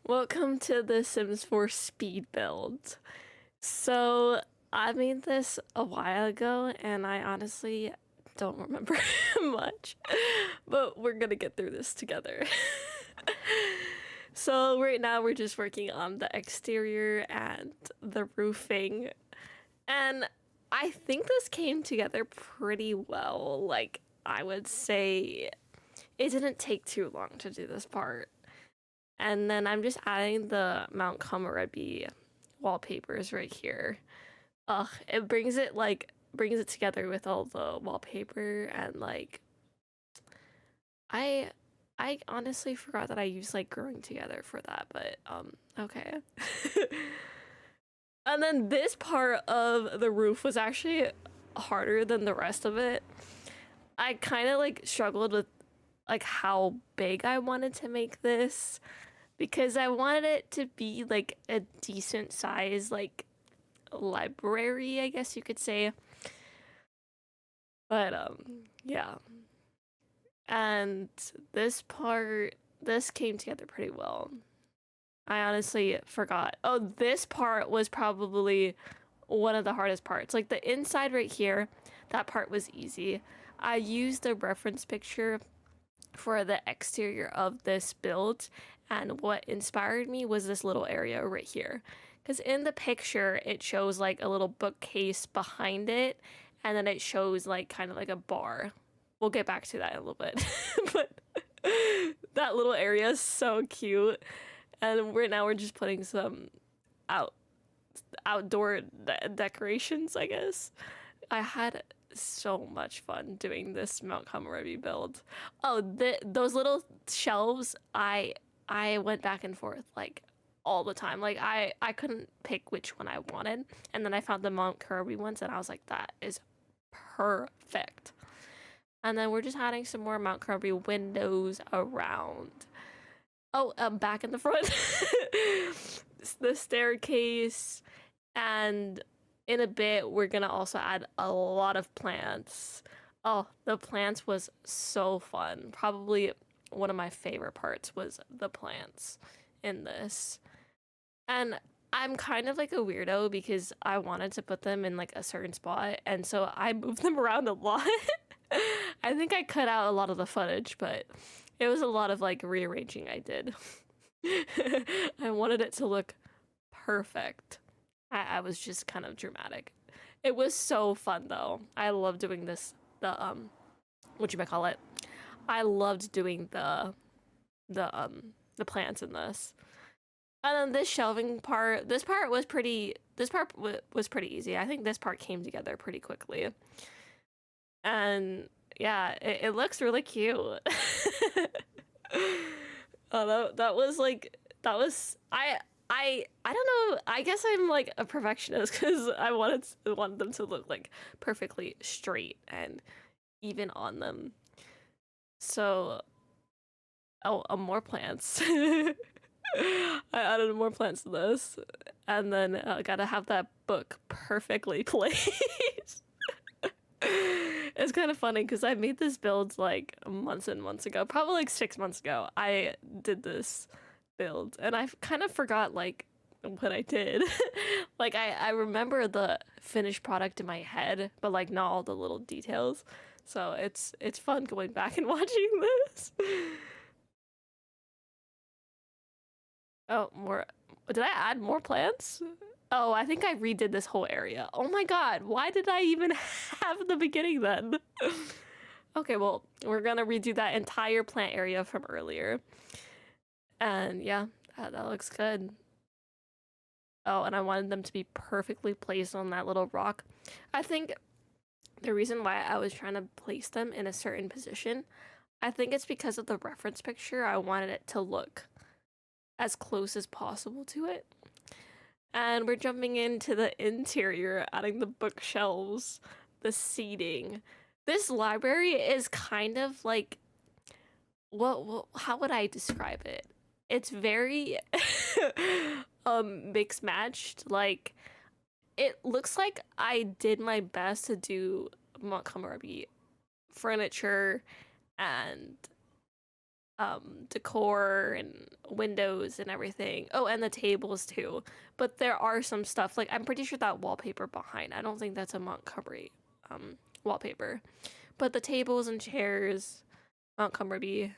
Welcome to the Sims 4 speed build. So, I made this a while ago and I honestly don't remember much, but we're gonna get through this together. So right now we're just working on the exterior and the roofing, and I think this came together pretty well. Like, I would say it didn't take too long to do this part. And then I'm just adding the Mount Komorebi wallpapers right here. Ugh, it brings it together with all the wallpaper, and like I I honestly forgot that I used like growing together for that, but okay. And then this part of the roof was actually harder than the rest of it. I kind of like struggled with like how big I wanted to make this, because I wanted it to be like a decent size, like library, I guess you could say. But yeah. And this came together pretty well. I honestly forgot. Oh, this part was probably one of the hardest parts. Like the inside right here, that part was easy. I used a reference picture for the exterior of this build, and what inspired me was this little area right here, because in the picture it shows like a little bookcase behind it, and then it shows like kind of like a bar. We'll get back to that in a little bit. But that little area is so cute, and we're just putting some out outdoor decorations, I guess. I had so much fun doing this Mount Komorebi build. Oh, those little shelves, I went back and forth like all the time. Like I couldn't pick which one I wanted, and then I found the Mount Kirby ones, and I was like, that is perfect. And then we're just adding some more Mount Kirby windows around. Oh, back in the front, the staircase, and in a bit, we're gonna also add a lot of plants. Oh, the plants was so fun. Probably one of my favorite parts was the plants in this. And I'm kind of like a weirdo because I wanted to put them in like a certain spot, and so I moved them around a lot. I think I cut out a lot of the footage, but it was a lot of like rearranging I did. I wanted it to look perfect. I was just kind of dramatic. It was so fun though. I love doing this. What you might call it. I loved doing the plants in this. And then this shelving part. This part was pretty. Was pretty easy. I think this part came together pretty quickly. And yeah, it looks really cute. Oh, that was like that was I don't know. I guess I'm like a perfectionist because I wanted them to look like perfectly straight and even on them. So, oh, more plants. I added more plants to this, and then gotta have that book perfectly placed. It's kind of funny because I made this build like months and months ago, probably like 6 months ago. I did this build, and I kind of forgot like what I did. Like I remember the finished product in my head, but like not all the little details. So it's fun going back and watching this. Oh, more. Did I add more plants? Oh, I think I redid this whole area. Oh my god, why did I even have the beginning then? Okay, well, we're gonna redo that entire plant area from earlier. And yeah, that looks good. Oh, and I wanted them to be perfectly placed on that little rock. I think the reason why I was trying to place them in a certain position, I think it's because of the reference picture. I wanted it to look as close as possible to it. And we're jumping into the interior, adding the bookshelves, the seating. This library is kind of like, how would I describe it? It's very mixed matched. Like, it looks like I did my best to do Montgomery furniture and decor and windows and everything. Oh, and the tables too. But there are some stuff, like I'm pretty sure that wallpaper behind, I don't think that's a Montgomery wallpaper. But the tables and chairs, Montgomery,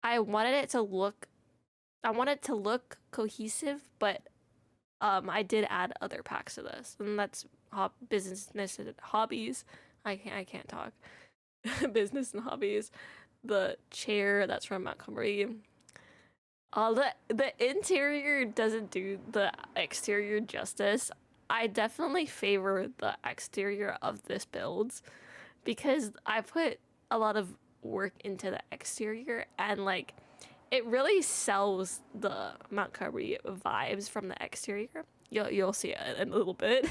I wanted to look cohesive, but I did add other packs to this, and that's business and hobbies. I can't talk. Business and hobbies. The chair, that's from Montgomery. The interior doesn't do the exterior justice. I definitely favor the exterior of this build because I put a lot of work into the exterior, and like it really sells the Montgomery vibes from the exterior. You'll see it in a little bit.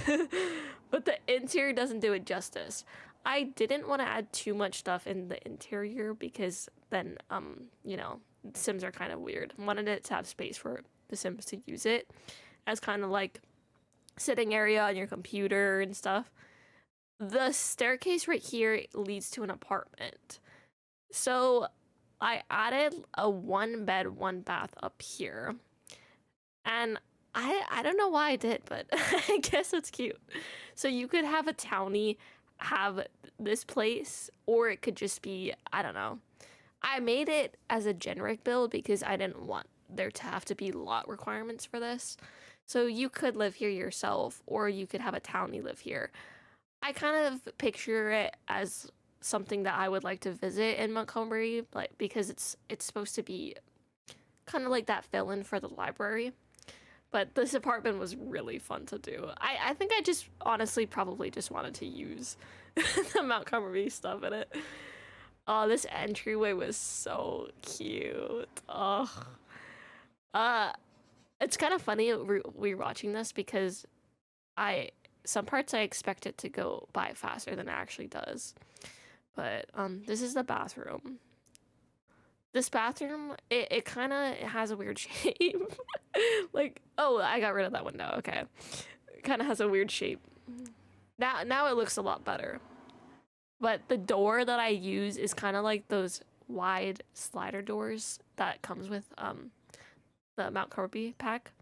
But the interior doesn't do it justice. I didn't want to add too much stuff in the interior because then you know, Sims are kind of weird. I wanted it to have space for the Sims to use it as kind of like sitting area on your computer and stuff. The staircase right here leads to an apartment. So I added a 1 bed, 1 bath up here. And I don't know why I did, but I guess it's cute. So you could have a townie have this place, or it could just be, I don't know. I made it as a generic build because I didn't want there to have to be lot requirements for this. So you could live here yourself, or you could have a townie live here. I kind of picture it as something that I would like to visit in Montgomery, like because it's supposed to be kind of like that fill-in for the library. But this apartment was really fun to do. I think I just honestly probably just wanted to use the Montgomery stuff in it. Oh, this entryway was so cute. Oh. It's kind of funny rewatching this because some parts I expect it to go by faster than it actually does. But this is the bathroom. This bathroom, it kind of has a weird shape. Like, oh, I got rid of that window. Okay. It kind of has a weird shape. Now it looks a lot better. But the door that I use is kind of like those wide slider doors that comes with the Montgomery pack.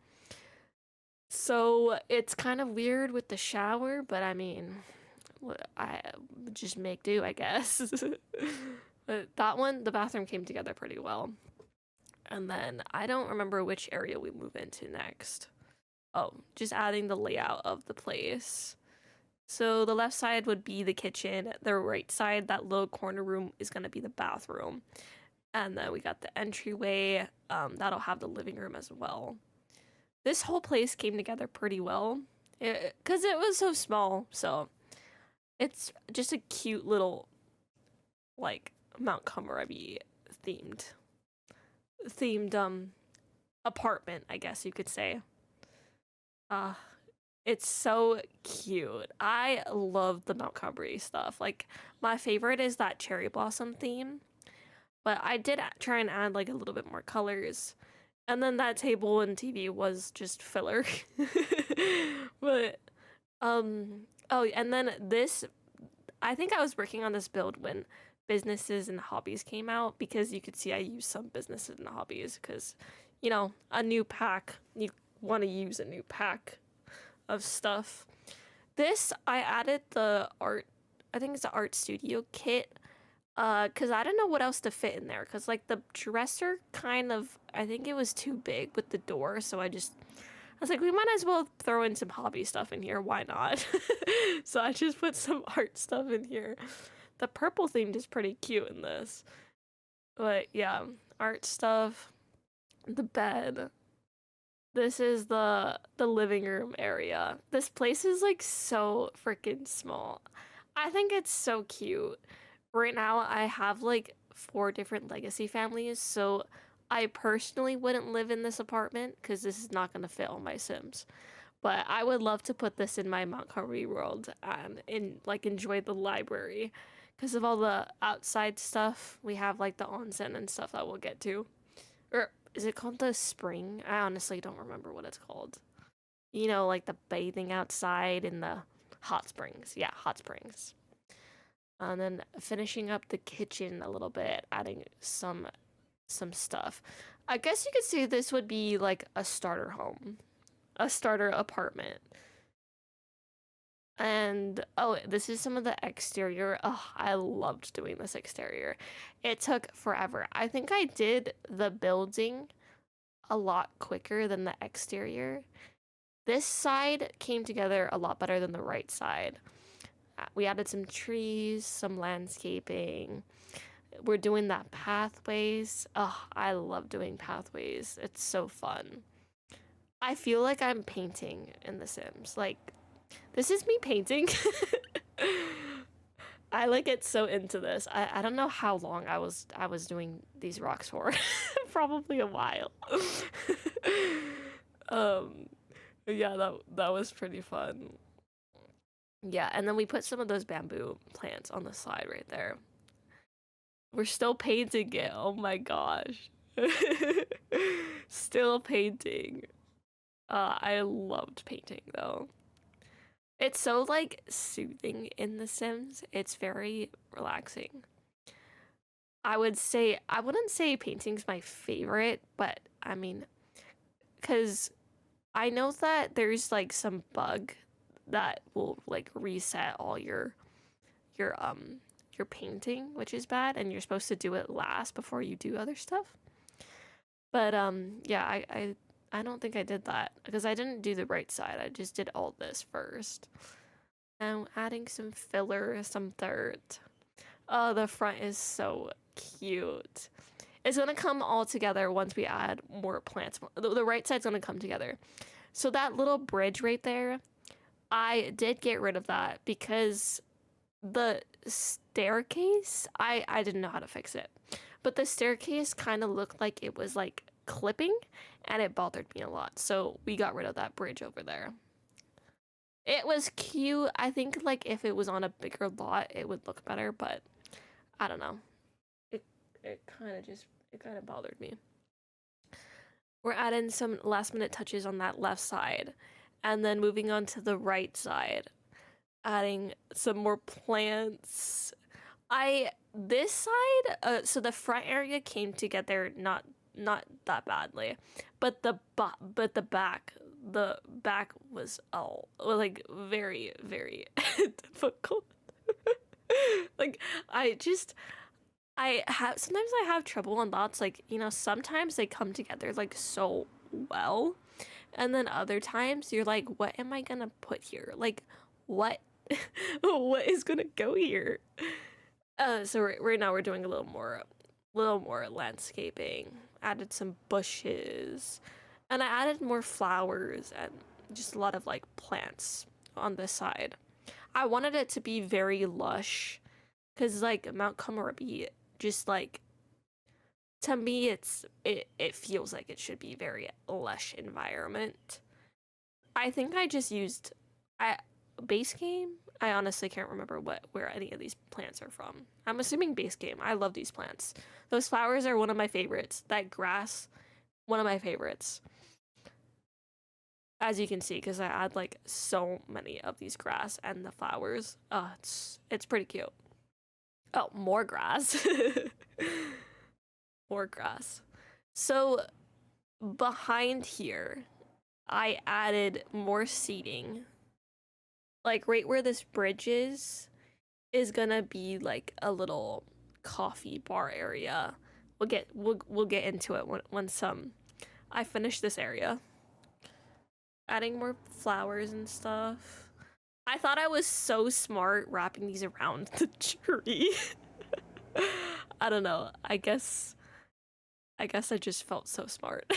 So it's kind of weird with the shower, but I mean, I just make do, I guess. But that one, the bathroom came together pretty well. And then I don't remember which area we move into next. Oh, just adding the layout of the place. So the left side would be the kitchen. The right side, that little corner room, is going to be the bathroom. And then we got the entryway. That'll have the living room as well. This whole place came together pretty well. Because it was so small. So it's just a cute little, like, Montgomery themed apartment, I guess you could say. It's so cute. I love the Montgomery stuff. Like, my favorite is that cherry blossom theme, but I did try and add like a little bit more colors. And then that table and TV was just filler. But oh, and then this, I think I was working on this build when businesses and hobbies came out, because you could see I used some businesses and hobbies because, you know, a new pack, you want to use a new pack of stuff. This, I added the art, I think it's the art studio kit, because I don't know what else to fit in there, because like the dresser kind of, I think it was too big with the door, so I was like, we might as well throw in some hobby stuff in here, why not? So I just put some art stuff in here. The purple theme is pretty cute in this. But yeah, art stuff. The bed. This is the living room area. This place is like so freaking small. I think it's so cute. Right now I have like 4 different legacy families, so I personally wouldn't live in this apartment because this is not going to fit all my Sims. But I would love to put this in my Montgomery world and enjoy the library. Because of all the outside stuff, we have like the onsen and stuff that we'll get to. Or is it called the spring? I honestly don't remember what it's called. You know, like the bathing outside in the hot springs. Yeah, hot springs. And then finishing up the kitchen a little bit, adding some some stuff. I guess you could say this would be like a starter home, a starter apartment. And oh, this is some of the exterior. Oh, I loved doing this exterior. It took forever. I think I did the building a lot quicker than the exterior. This side came together a lot better than the right side. We added some trees, some landscaping. We're doing that pathways. Oh, I love doing pathways. It's so fun. I feel like I'm painting in The Sims. Like, this is me painting. I like get so into this. I don't know how long I was doing these rocks for. Probably a while. Yeah, that was pretty fun. Yeah, and then we put some of those bamboo plants on the side right there. We're still painting it. Oh my gosh. Still painting. I loved painting though. It's so like soothing in The Sims. It's very relaxing. I wouldn't say painting's my favorite, but I mean, because I know that there's like some bug that will like reset all your painting, which is bad, and you're supposed to do it last before you do other stuff. But yeah, I don't think I did that because I didn't do the right side. I just did all this first. And adding some filler, some dirt. Oh, the front is so cute. It's gonna come all together once we add more plants. The right side's gonna come together. So that little bridge right there, I did get rid of that because the staircase, I didn't know how to fix it. But the staircase kind of looked like it was like clipping and it bothered me a lot. So we got rid of that bridge over there. It was cute. I think like if it was on a bigger lot, it would look better, but I don't know. It kind of bothered me. We're adding some last minute touches on that left side and then moving on to the right side, adding some more plants. This side, so the front area came together not that badly, but the back was all like very difficult. Like sometimes I have trouble on lots, like, you know, sometimes they come together like so well, and then other times you're like, what am I gonna put here? Like, what what is gonna go here? So right now we're doing a little more landscaping. Added some bushes, and I added more flowers and just a lot of like plants on this side. I wanted it to be very lush because like Mount Komorebi, just like, to me it feels like it should be very lush environment. I think I just used base game. I honestly can't remember where any of these plants are from. I'm assuming base game. I love these plants. Those flowers are one of my favorites. That grass, one of my favorites. As you can see, because I add like so many of these grass and the flowers. It's pretty cute. Oh, more grass. More grass. So behind here, I added more seating. Like right where this bridge is gonna be like a little coffee bar area. We'll get into it once I finish this area. Adding more flowers and stuff. I thought I was so smart wrapping these around the tree. I don't know. I guess I just felt so smart.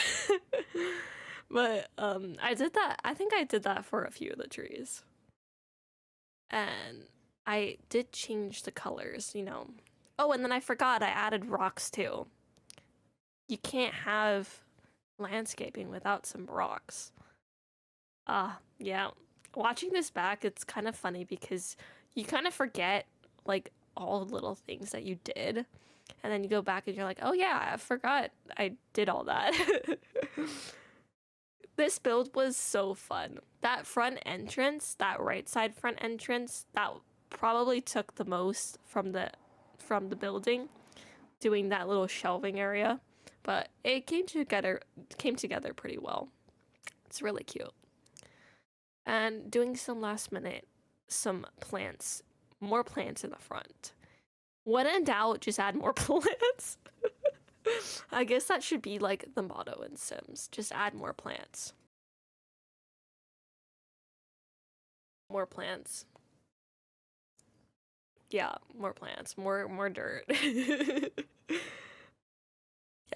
But I did that. I think I did that for a few of the trees. And I did change the colors, you know. Oh, and then I forgot I added rocks too. You can't have landscaping without some rocks. Yeah. Watching this back, it's kind of funny because you kind of forget like all the little things that you did. And then you go back and you're like, oh yeah, I forgot I did all that. This build was so fun. That front entrance, that right side front entrance, that probably took the most from the building, doing that little shelving area. but it came together pretty well. It's really cute. And doing some last minute, some plants, more plants in the front. When in doubt, just add more plants. I guess that should be like the motto in Sims. Just add more plants. More plants. Yeah, more plants. More dirt.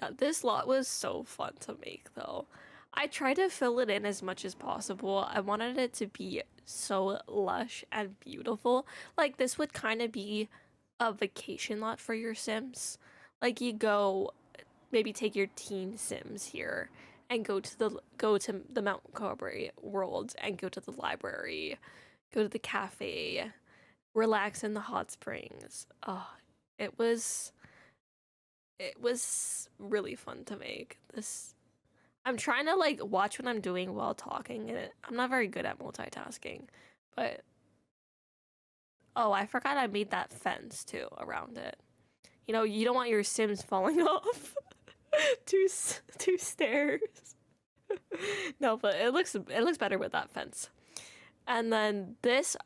Yeah, this lot was so fun to make though. I tried to fill it in as much as possible. I wanted it to be so lush and beautiful. Like this would kind of be a vacation lot for your Sims. Like you go maybe take your teen Sims here and go to the Mount Komorebi world and go to the library, go to the cafe, relax in the hot springs. Oh, it was really fun to make. I'm trying to like watch what I'm doing while talking, and I'm not very good at multitasking, but oh, I forgot I made that fence too around it. You know, you don't want your Sims falling off two stairs. No, but it looks better with that fence. And then this,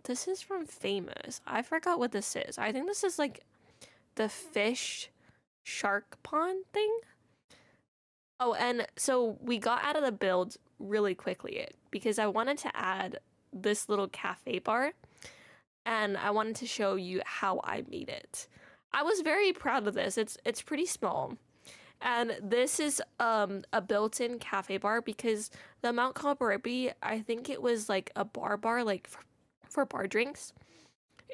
this is from Famous. I forgot what this is. I think this is like the fish shark pond thing. Oh, and so we got out of the build really quickly because I wanted to add this little cafe bar, and I wanted to show you how I made it. I was very proud of this. It's pretty small. And this is a built-in cafe bar because the Mount Komorebi, I think it was like a bar like for bar drinks.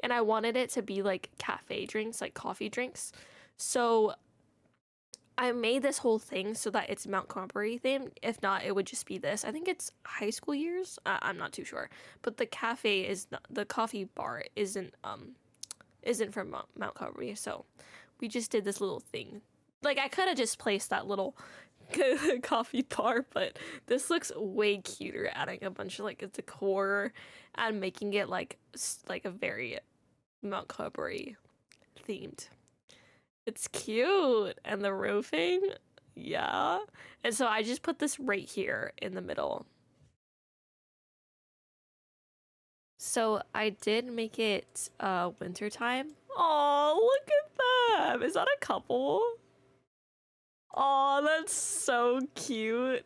And I wanted it to be like cafe drinks, like coffee drinks. So I made this whole thing so that it's Mount Komorebi themed. If not, it would just be this. I think it's high school years. I'm not too sure. But the cafe is not, the coffee bar isn't from Mount Komorebi. So we just did this little thing. Like I could have just placed that little coffee bar, but this looks way cuter, adding a bunch of like decor and making it like a very Mount Komorebi themed. It's cute. And the roofing, yeah. And so I just put this right here in the middle. So I did make it winter time. Oh, look at them. Is that a couple? Oh, that's so cute.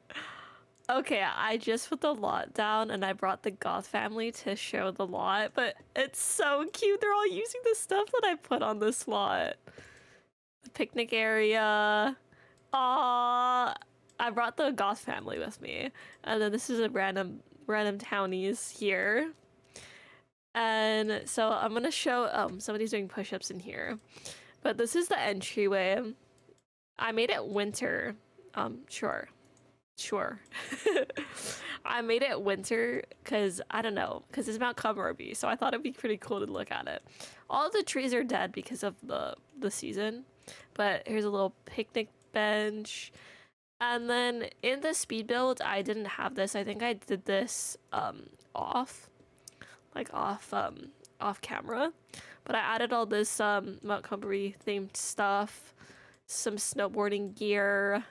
Okay, I just put the lot down and I brought the Goth family to show the lot, but it's so cute. They're all using the stuff that I put on this lot. The picnic area. Aww. I brought the Goth family with me. And then this is a random townies here. And so I'm gonna show, somebody's doing push-ups in here. But this is the entryway. I made it winter. Sure. I made it winter because, I don't know, because it's Mount Komorebi, so I thought it'd be pretty cool to look at it. All the trees are dead because of the season, but here's a little picnic bench. And then in the speed build, I didn't have this. I think I did this off camera, but I added all this Mount Komorebi themed stuff, some snowboarding gear,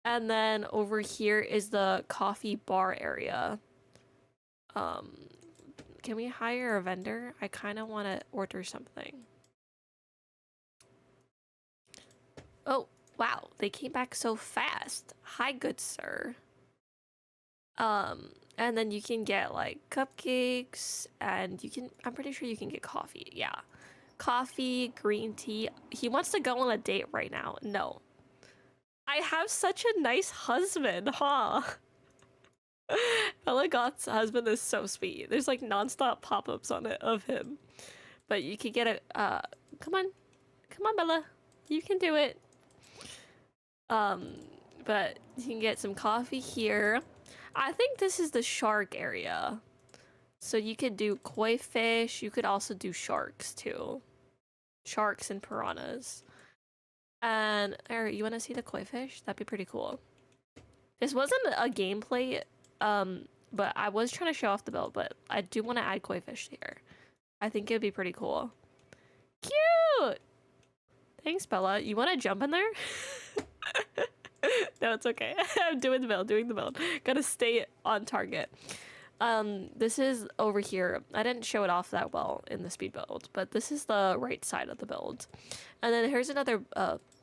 and then over here is the coffee bar area. Can we hire a vendor? I kind of want to order something. Oh, wow, they came back so fast. Hi, good sir. And then you can get like cupcakes, and I'm pretty sure you can get coffee. Yeah. Coffee, green tea. He wants to go on a date right now. No. I have such a nice husband, huh? Bella Goth's husband is so sweet. There's like nonstop pop-ups on it of him. But you could get a come on, Bella. You can do it. But you can get some coffee here. I think this is the shark area. So you could do koi fish. You could also do sharks too. Sharks and piranhas. And you want to see the koi fish? That'd be pretty cool. This wasn't a gameplay, but I was trying to show off the build, but I do want to add koi fish here. I think it'd be pretty cool. Cute! Thanks, Bella. You want to jump in there? No, it's okay. I'm doing the build. Gotta stay on target. This is over here. I didn't show it off that well in the speed build, but this is the right side of the build. And then here's another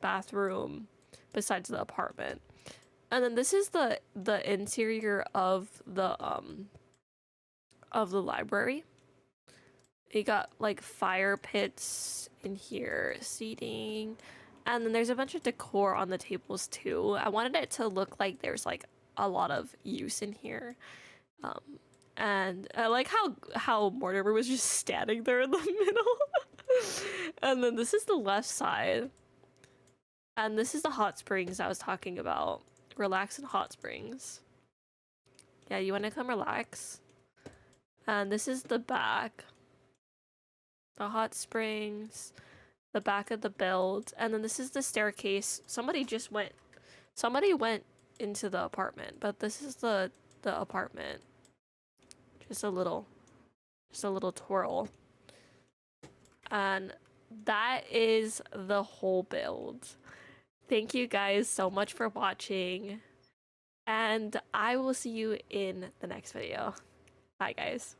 bathroom besides the apartment. And then this is the interior of the library. You got like fire pits in here, seating, and then there's a bunch of decor on the tables too. I wanted it to look like there's like a lot of use in here. And I like how Mortimer was just standing there in the middle. And then this is the left side. And this is the hot springs I was talking about. Relax in hot springs. Yeah, you want to come relax? And this is the back. The hot springs. The back of the build. And then this is the staircase. Somebody went into the apartment, but this is the apartment. Just a little twirl. And that is the whole build. Thank you guys so much for watching, and I will see you in the next video. Bye guys.